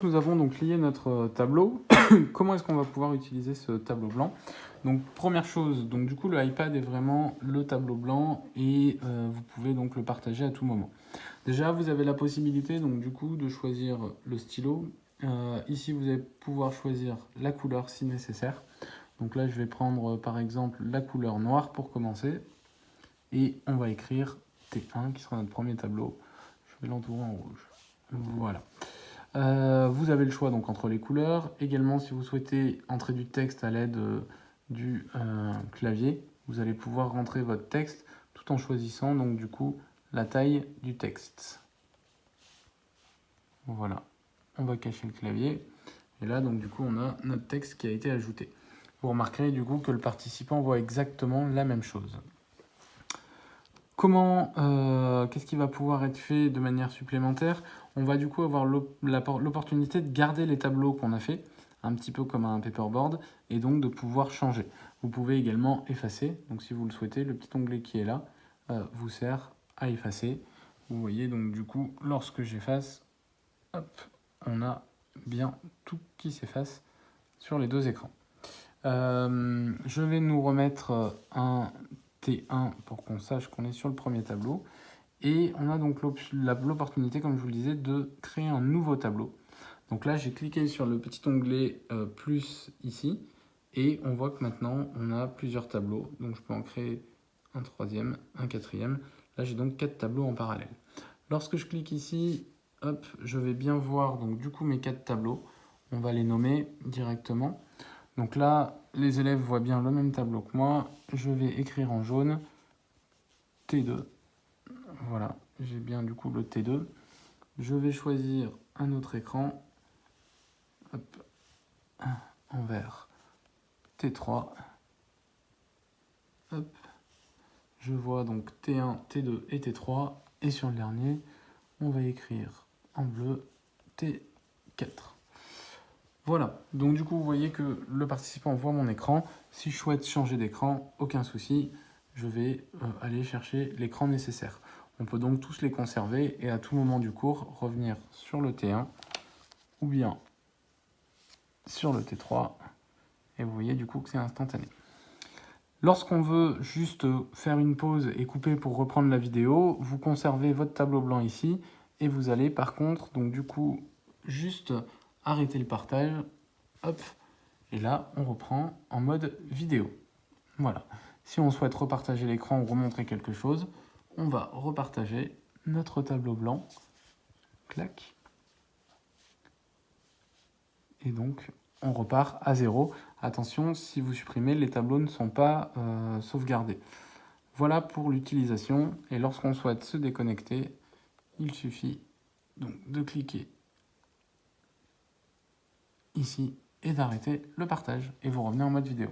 Nous avons donc lié notre tableau. Comment est-ce qu'on va pouvoir utiliser ce tableau blanc? Donc première chose, donc du coup le iPad est vraiment le tableau blanc et vous pouvez donc le partager à tout moment. Déjà vous avez la possibilité donc du coup de choisir le stylo. Ici vous allez pouvoir choisir la couleur si nécessaire. Donc là je vais prendre par exemple la couleur noire pour commencer et on va écrire T1 qui sera notre premier tableau. Je vais l'entourer en rouge. Voilà. Vous avez le choix donc entre les couleurs. Également, si vous souhaitez entrer du texte à l'aide du clavier, vous allez pouvoir rentrer votre texte tout en choisissant donc du coup la taille du texte. Voilà, on va cacher le clavier. Et là, donc du coup, on a notre texte qui a été ajouté. Vous remarquerez du coup que le participant voit exactement la même chose. Qu'est-ce qui va pouvoir être fait de manière supplémentaire? On va du coup avoir l'opportunité de garder les tableaux qu'on a fait, un petit peu comme un paperboard, et donc de pouvoir changer. Vous pouvez également effacer, donc si vous le souhaitez, le petit onglet qui est là vous sert à effacer. Vous voyez donc du coup, lorsque j'efface, hop, on a bien tout qui s'efface sur les deux écrans. Je vais nous remettre un T1 pour qu'on sache qu'on est sur le premier tableau. Et on a donc l'opportunité, comme je vous le disais, de créer un nouveau tableau. Donc là, j'ai cliqué sur le petit onglet plus ici. Et on voit que maintenant, on a plusieurs tableaux. Donc je peux en créer un troisième, un quatrième. Là, j'ai donc 4 tableaux en parallèle. Lorsque je clique ici, hop, je vais bien voir donc du coup mes 4 tableaux. On va les nommer directement. Donc là, les élèves voient bien le même tableau que moi. Je vais écrire en jaune T2. Voilà, j'ai bien du coup le T2. Je vais choisir un autre écran. Hop, en vert T3. Hop, je vois donc T1, T2 et T3. Et sur le dernier, on va écrire en bleu T4. Voilà, donc du coup, vous voyez que le participant voit mon écran. Si je souhaite changer d'écran, aucun souci, je vais aller chercher l'écran nécessaire. On peut donc tous les conserver et à tout moment du cours, revenir sur le T1 ou bien sur le T3. Et vous voyez du coup que c'est instantané. Lorsqu'on veut juste faire une pause et couper pour reprendre la vidéo, vous conservez votre tableau blanc ici et vous allez par contre, donc du coup, juste arrêter le partage. Hop, et là, on reprend en mode vidéo. Voilà. Si on souhaite repartager l'écran ou remontrer quelque chose, on va repartager notre tableau blanc. Clac. Et donc, on repart à 0. Attention, si vous supprimez, les tableaux ne sont pas sauvegardés. Voilà pour l'utilisation. Et lorsqu'on souhaite se déconnecter, il suffit donc de cliquer ici et d'arrêter le partage. Et vous revenez en mode vidéo.